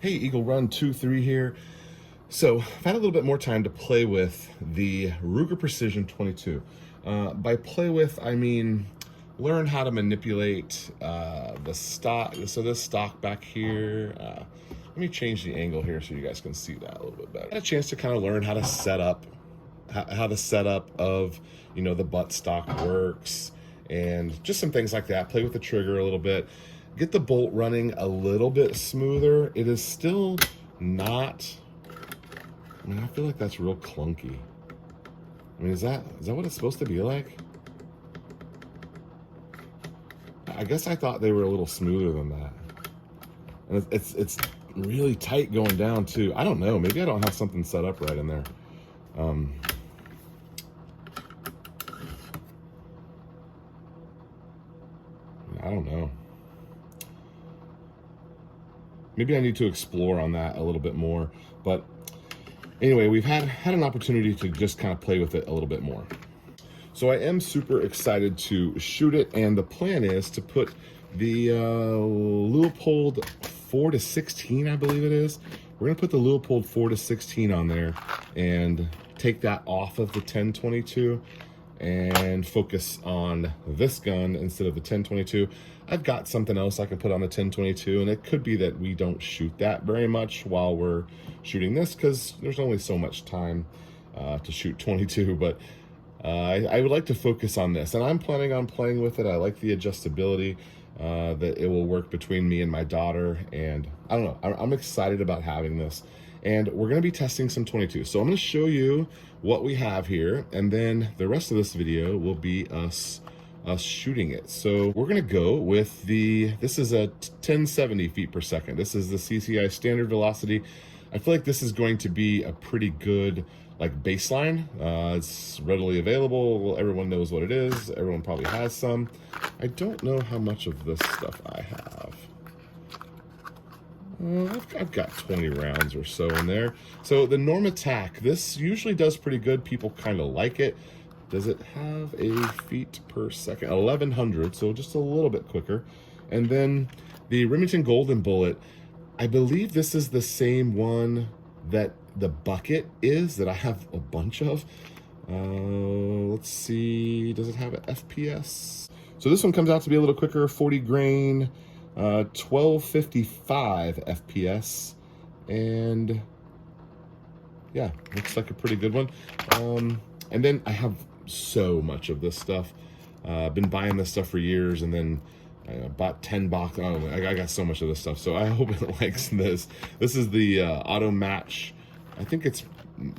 Hey, Eagle Run 23 here. So I've had a little bit more time to play with the Ruger Precision 22. By play with, I mean learn how to manipulate the stock. So this stock back here, let me change the angle here so you guys can see that a little bit better. I had a chance to kind of learn how to set up, how the setup of, the butt stock works and just some things like that. Play with the trigger a little bit. Get the bolt running a little bit smoother. It is still not, I feel like that's real clunky. Is that what it's supposed to be like? I guess I thought they were a little smoother than that. And it's really tight going down too. I don't know, maybe I don't have something set up right in there. I don't know. Maybe I need to explore on that a little bit more. But anyway, we've had an opportunity to just kind of play with it a little bit more. So I am super excited to shoot it, and the plan is to put the Leupold 4-16, I believe it is. We're gonna put the Leupold 4-16 on there and take that off of the 10-22 and focus on this gun instead of the 10-22. I've got something else I can put on the 10-22, and it could be that we don't shoot that very much while we're shooting this because there's only so much time to shoot 22, but I would like to focus on this, and I'm planning on playing with it. I like the adjustability, that it will work between me and my daughter, and I don't know, I'm excited about having this. And we're going to be testing some 22. So I'm going to show you what we have here, and then the rest of this video will be us shooting it. So we're going to go with this is a 1070 feet per second. This is the CCI standard velocity. I feel like this is going to be a pretty good baseline. It's readily available. Everyone knows what it is. Everyone probably has some. I don't know how much of this stuff I have. I've got 20 rounds or so in there. So the Norm Attack, this usually does pretty good. People kind of like it. Does it have a feet per second? 1100, so just a little bit quicker. And then the Remington Golden Bullet, I believe this is the same one that the bucket is, that I have a bunch of. Let's see, does it have an FPS? So this one comes out to be a little quicker, 40 grain, 1255 FPS, and yeah, looks like a pretty good one. And then I have so much of this stuff. I've been buying this stuff for years, and then I bought 10 boxes. Oh, I got so much of this stuff, so I hope it likes this. This is the auto match. I think it's,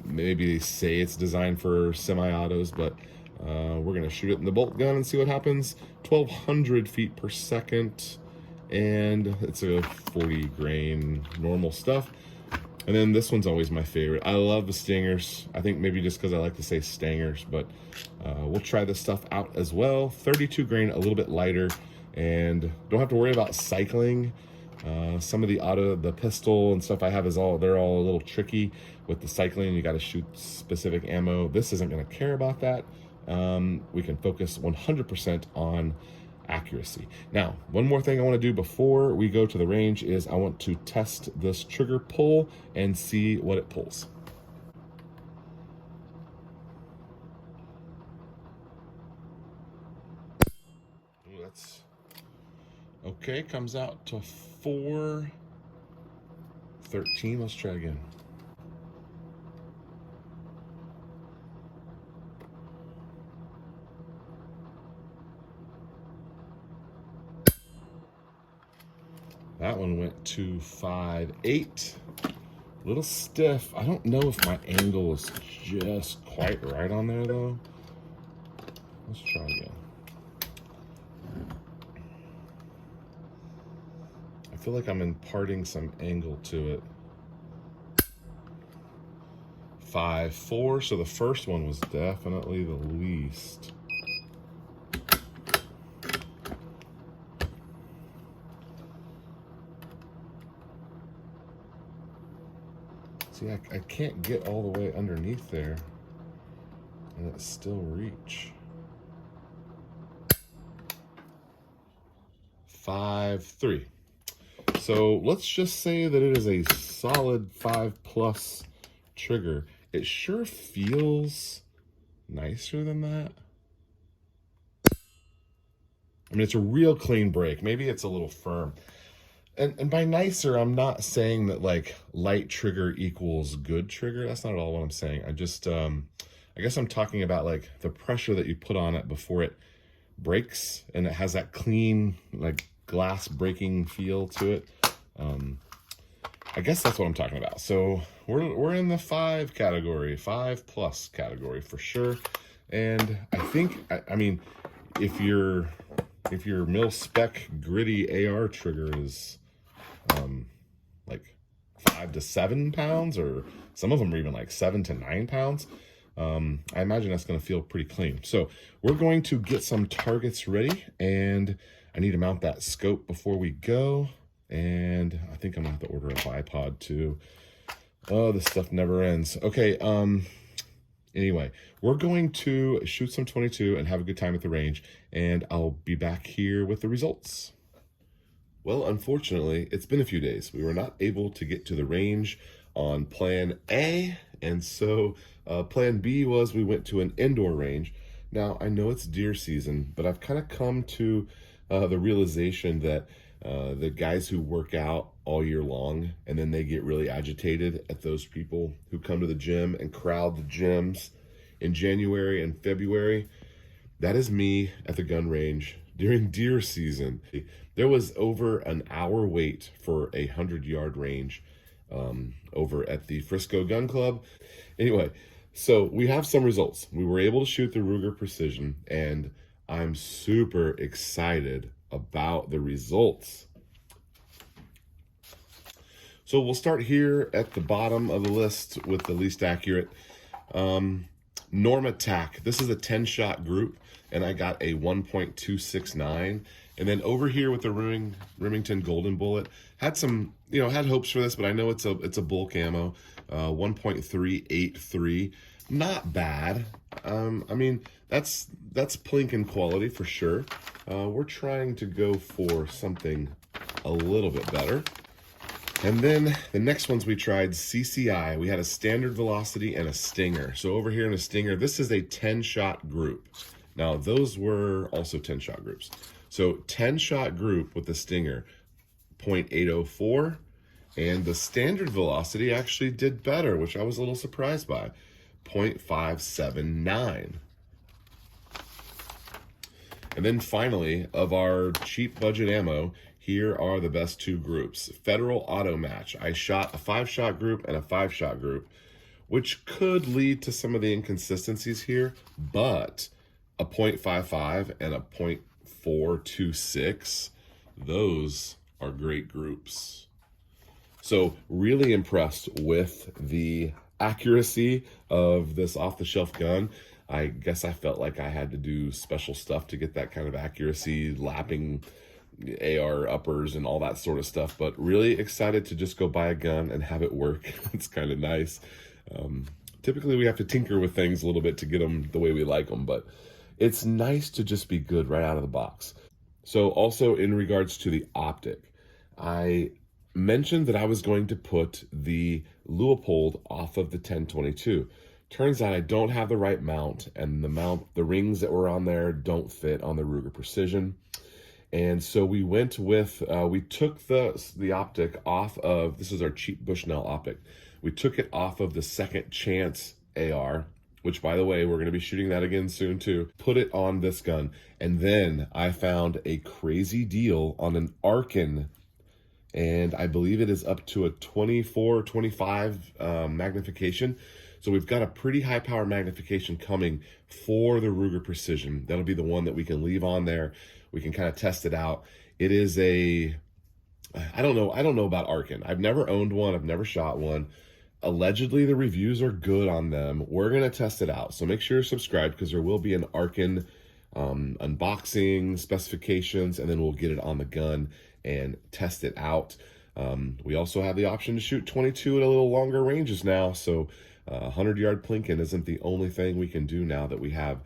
maybe they say it's designed for semi-autos, but we're gonna shoot it in the bolt gun and see what happens. 1200 feet per second, and it's a 40 grain normal stuff. And then this one's always my favorite. I love the Stingers. I think maybe just because I like to say Stingers, but we'll try this stuff out as well. 32 grain, a little bit lighter, and don't have to worry about cycling. Some of the pistol and stuff I have they're all a little tricky with the cycling. You got to shoot specific ammo. This isn't going to care about that. We can focus 100% on accuracy. Now, one more thing I want to do before we go to the range is I want to test this trigger pull and see what it pulls. Ooh, that's okay. Comes out to 413. Let's try again. That one went to 5.8. A little stiff. I don't know if my angle is just quite right on there though. Let's try again. I feel like I'm imparting some angle to it. 5.4, so the first one was definitely the least. See, I can't get all the way underneath there, and it's still reach. 5.3. So let's just say that it is a solid 5+ trigger. It sure feels nicer than that. I mean, it's a real clean break. Maybe it's a little firm. And by nicer, I'm not saying that like light trigger equals good trigger. That's not at all what I'm saying. I guess I'm talking about like the pressure that you put on it before it breaks, and it has that clean, like glass breaking feel to it. I guess that's what I'm talking about. So we're in the 5 category, 5+ category for sure. And I think, I mean, if your mil spec gritty AR trigger is like 5 to 7 pounds, or some of them are even like 7 to 9 pounds, I imagine that's going to feel pretty clean. So we're going to get some targets ready, and I need to mount that scope before we go. And I think I'm gonna have to order a bipod too. Oh, this stuff never ends. Okay, anyway, we're going to shoot some 22 and have a good time at the range, and I'll be back here with the results. Well, unfortunately, it's been a few days. We were not able to get to the range on plan A, and so plan B was we went to an indoor range. Now, I know it's deer season, but I've kind of come to the realization that the guys who work out all year long and then they get really agitated at those people who come to the gym and crowd the gyms in January and February, that is me at the gun range during deer season. There was over an hour wait for a 100-yard range over at the Frisco Gun Club. Anyway, so we have some results. We were able to shoot the Ruger Precision, and I'm super excited about the results. So we'll start here at the bottom of the list with the least accurate. Norma Tac. This is a 10-shot group, and I got a 1.269. And then over here with the Remington Golden Bullet, had some, had hopes for this, but I know it's a bulk ammo, 1.383. Not bad. I mean, that's plinking quality for sure. We're trying to go for something a little bit better. And then the next ones we tried, CCI. We had a standard velocity and a stinger. So over here in a stinger, this is a 10-shot group. Now, those were also 10-shot groups. So 10-shot group with the stinger, 0.804. And the standard velocity actually did better, which I was a little surprised by, 0.579. And then finally, of our cheap budget ammo, here are the best 2 groups. Federal Auto Match. I shot a 5-shot group and a 5-shot group, which could lead to some of the inconsistencies here, but a 0.55 and a 0.426, those are great groups. So really impressed with the accuracy of this off-the-shelf gun. I guess I felt like I had to do special stuff to get that kind of accuracy, lapping AR uppers and all that sort of stuff, but really excited to just go buy a gun and have it work. It's kind of nice. Typically we have to tinker with things a little bit to get them the way we like them, but it's nice to just be good right out of the box. So also in regards to the optic, I mentioned that I was going to put the Leupold off of the 1022. Turns out I don't have the right mount, and the rings that were on there don't fit on the Ruger Precision. And so we went with, we took the optic off of, this is our cheap Bushnell optic. We took it off of the Second Chance AR, which by the way, we're gonna be shooting that again soon too. Put it on this gun. And then I found a crazy deal on an Arkin, and I believe it is up to a 24, 25 magnification. So we've got a pretty high power magnification coming for the Ruger Precision. That'll be the one that we can leave on there. We can kind of test it out. It is I don't know about Arkin. I've never owned one. I've never shot one. Allegedly, the reviews are good on them. We're going to test it out. So make sure you're subscribed, because there will be an Arkin unboxing, specifications, and then we'll get it on the gun and test it out. We also have the option to shoot 22 at a little longer ranges now. So 100-yard plinking isn't the only thing we can do now that we have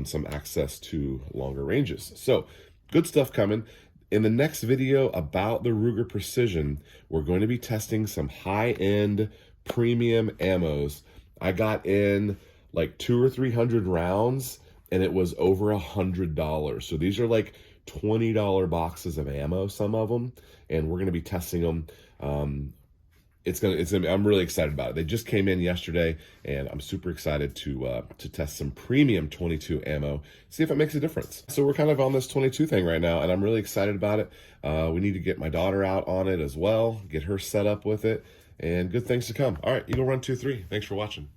some access to longer ranges. So good stuff coming. In the next video about the Ruger Precision, we're going to be testing some high-end premium ammos. I got in like 200 or 300 rounds, and it was over $100. So these are like $20 boxes of ammo, some of them, and we're going to be testing them. I'm really excited about it. They just came in yesterday, and I'm super excited to test some premium 22 ammo, see if it makes a difference. So we're kind of on this 22 thing right now, and I'm really excited about it. We need to get my daughter out on it as well, get her set up with it, and good things to come. All right, Eagle Run 23. Thanks for watching.